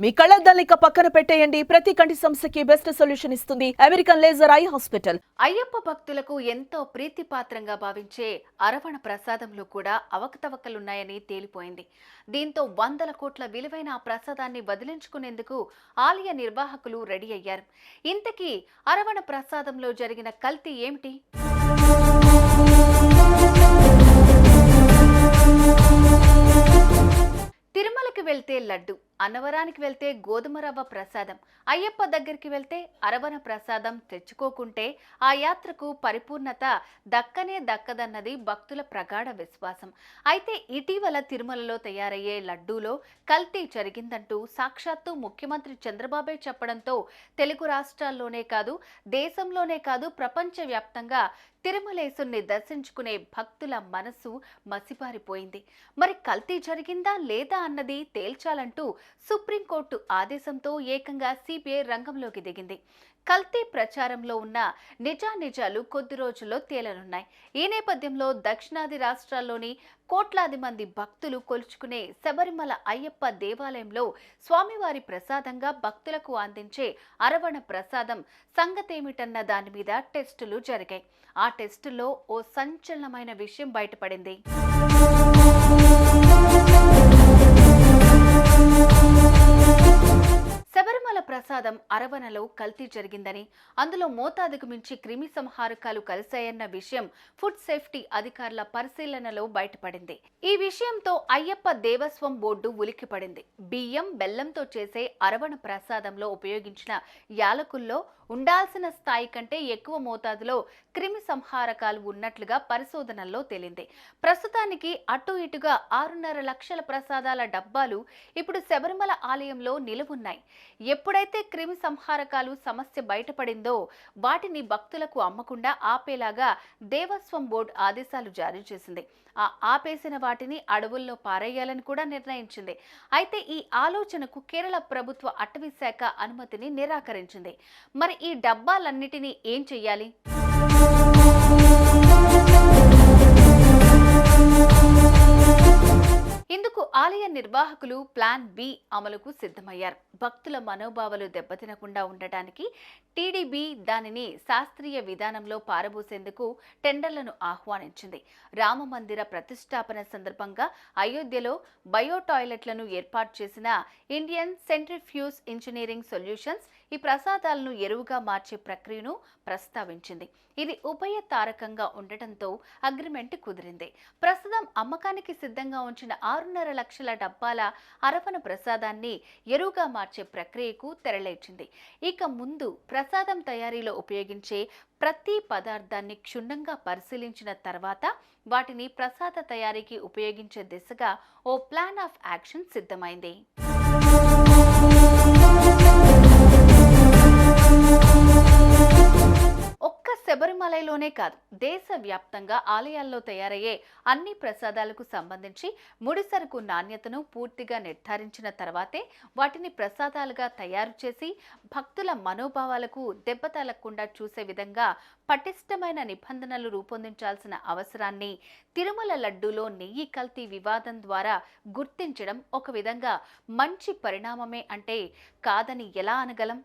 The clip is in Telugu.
మీ కళ్ళద్దాలిక పక్కన పెట్టేయండి. ప్రతి కంటి సమస్యకి బెస్ట్ సొల్యూషన్ ఇస్తుంది American laser eye hospital. Ayyappa భక్తులకు ఎంతో ప్రీతిపాత్రంగా భావించే అరవణ ప్రసాదంలో కూడా అవకతవకలున్నాయని తేలిపోయింది. దీంతో వందల కోట్ల విలువైన ఆ ప్రసాదాన్ని వదిలించుకునేందుకు ఆలయ నిర్వాహకులు రెడీ అయ్యారు. ఇంతకీ అరవణ ప్రసాదంలో జరిగిన కల్తీ ఏమిటి? తిరుమలకి వెళ్తే లడ్డు, అన్నవరానికి వెళ్తే గోధుమ రవ్వ ప్రసాదం, అయ్యప్ప దగ్గరికి వెళ్తే అరవణ ప్రసాదం తెచ్చుకోకుంటే ఆ యాత్రకు పరిపూర్ణత దక్కనే దక్కదన్నది భక్తుల ప్రగాఢ విశ్వాసం. అయితే ఇటీవల తిరుమలలో తయారయ్యే లడ్డూలో కల్తీ జరిగిందంటూ సాక్షాత్తు ముఖ్యమంత్రి చంద్రబాబే చెప్పడంతో తెలుగు రాష్ట్రాల్లోనే కాదు, దేశంలోనే కాదు, ప్రపంచవ్యాప్తంగా తిరుమలేశుని దర్శించుకునే భక్తుల మనసు మసిపారిపోయింది. మరి కల్తీ జరిగిందా లేదా అన్నది తేల్చాలంటూ సుప్రీంకోర్టు ఆదేశంతో ఏకంగా సిబిఐ రంగంలోకి దిగింది. కల్తీ ప్రచారంలో ఉన్న నిజానిజాలు కొద్ది రోజుల్లో తేలనున్నాయి. ఈ నేపథ్యంలో దక్షిణాది రాష్ట్రాల్లోని కోట్లాది మంది భక్తులు కొలుచుకునే శబరిమల అయ్యప్ప దేవాలయంలో స్వామివారి ప్రసాదంగా భక్తులకు అందించే అరవణ ప్రసాదం సంగతేమిటన్న దాని మీద టెస్టులు జరిగాయి. ఆ టెస్టుల్లో ఓ సంచలనమైన విషయం బయటపడింది. శబరిమల ప్రసాదం అరవణలో కల్తీ జరిగిందని, అందులో మోతాదుకు మించి క్రిమి సంహారకాలు కలిశాయన్న విషయం ఫుడ్ సేఫ్టీ అధికారుల పరిశీలనలో బయటపడింది. ఈ విషయంతో అయ్యప్ప దేవస్వం బోర్డు ఉలిక్కిపడింది. బియ్యం, బెల్లంతో చేసే అరవణ ప్రసాదంలో ఉపయోగించిన యాలకుల్లో ఉండాల్సిన స్థాయి కంటే ఎక్కువ మోతాదులో క్రిమి సంహారకాలు ఉన్నట్లుగా పరిశోధనల్లో తేలింది. ప్రస్తుతానికి అటు ఇటుగా 6.5 లక్షల ప్రసాదాల డబ్బాలు ఇప్పుడు శబరిమల ఆలయంలో నిలువున్నాయి. ఎప్పుడైతే క్రిమి సంహారకాలు సమస్య బయటపడిందో వాటిని భక్తులకు అమ్మకుండా ఆపేలాగా దేవస్వం బోర్డు ఆదేశాలు జారీ చేసింది. ఆపేసిన వాటిని అడవుల్లో పారేయాలని కూడా నిర్ణయించింది. అయితే ఈ ఆలోచనకు కేరళ ప్రభుత్వ అటవీ శాఖ అనుమతిని నిరాకరించింది. మరి ఈ డబ్బాలన్నిటినీ ఏం చెయ్యాలి? ఇందుకు ఆలయ నిర్వాహకులు ప్లాన్ బి అమలుకు సిద్ధమయ్యారు. భక్తుల మనోభావాలు దెబ్బతినకుండా ఉండటానికి టీడీబీ దానిని శాస్త్రీయ విధానంలో పారబోసేందుకు టెండర్లను ఆహ్వానించింది. రామమందిర ప్రతిష్టాపన సందర్భంగా అయోధ్యలో బయో టాయిలెట్లను ఏర్పాటు చేసిన ఇండియన్ సెంట్రిఫ్యూజ్ ఇంజనీరింగ్ సొల్యూషన్స్ ఈ ప్రసాదాలను ఎరువుగా మార్చే ప్రక్రియను ప్రస్తావించింది. ఇది ఉభయ తారకంగా ఉండటంతో అగ్రిమెంట్ కుదిరింది. ప్రస్తుతం అమ్మకానికి సిద్ధంగా ఉంచిన 6.5 లక్షల డబ్బాల అరవణ ప్రసాదాన్ని ఎరువుగా మార్చే ప్రక్రియకు తెరలేచింది. ఇక ముందు ప్రసాదం తయారీలో ఉపయోగించే ప్రతి పదార్థాన్ని క్షుణ్ణంగా పరిశీలించిన తర్వాత వాటిని ప్రసాద తయారీకి ఉపయోగించే దిశగా ఓ ప్లాన్ ఆఫ్ యాక్షన్ సిద్ధమైంది. శబరిమలలోనే కాదు, దేశవ్యాప్తంగా ఆలయాల్లో తయారయ్యే అన్ని ప్రసాదాలకు సంబంధించి ముడిసరుకు నాణ్యతను పూర్తిగా నిర్ధారించిన తర్వాతే వాటిని ప్రసాదాలుగా తయారు చేసి భక్తుల మనోభావాలకు దెబ్బ తగలకుండా చూసే విధంగా పటిష్టమైన నిబంధనలు రూపొందించాల్సిన అవసరాన్ని తిరుమల లడ్డూలో నెయ్యి కల్తీ వివాదం ద్వారా గుర్తించడం ఒక విధంగా మంచి పరిణామమే అంటే కాదని ఎలా అనగలం?